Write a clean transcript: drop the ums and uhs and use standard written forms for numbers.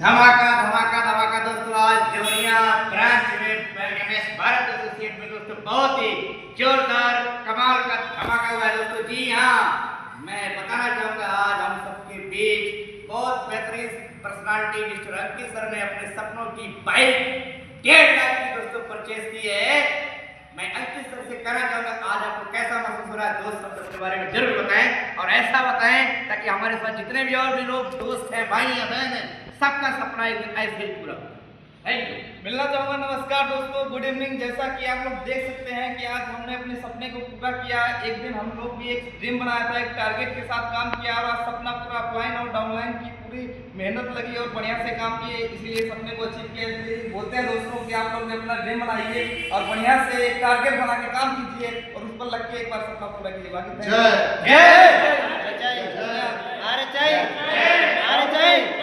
धमाका धमाका धमाका दोस्तों, आज देवरिया ब्रांच में एमएस भारत एसोसिएट में दोस्तों बहुत ही जोरदार कमाल का धमाका हुआ है दोस्तों। जी हाँ, मैं बताना चाहूँगा आज हम सबके बीच बहुत बेहतरीन पर्सनालिटी मिस्टर अंकित सर ने अपने सपनों की बाइक 1.5 लाख की दोस्तों परचेज की है। मैं अंकित सर से कहना चाहूँगा आज आपको कैसा महसूस हो रहा है, दोस्त शब्द के बारे में जरूर बताएं और ऐसा बताएं ताकि हमारे साथ जितने भी और भी लोग दोस्त हैं, भाई या बहन हैं, सबका सपना एक दिन ऐसे ही पूरा। Thank you. मिलना चाहूँगा। नमस्कार दोस्तों, गुड इवनिंग। जैसा कि आप लोग देख सकते हैं कि आज हमने अपने सपने को पूरा किया। एक दिन हम लोग भी एक ड्रीम बनाया था, एक टारगेट के साथ काम किया और आज सपना पूरा अपलाइन और डाउनलाइन की पूरी मेहनत लगी और बढ़िया से काम किए, इसीलिए सपने को अचीव किया। इसलिए बोलते हैं दोस्तों कि आप लोग भी अपना ड्रीम बनाइए और बढ़िया से एक टारगेट बना के काम कीजिए और उस पर लग के एक बार सपना पूरा कीजिए। बाकी जय जय जय जय जय जय।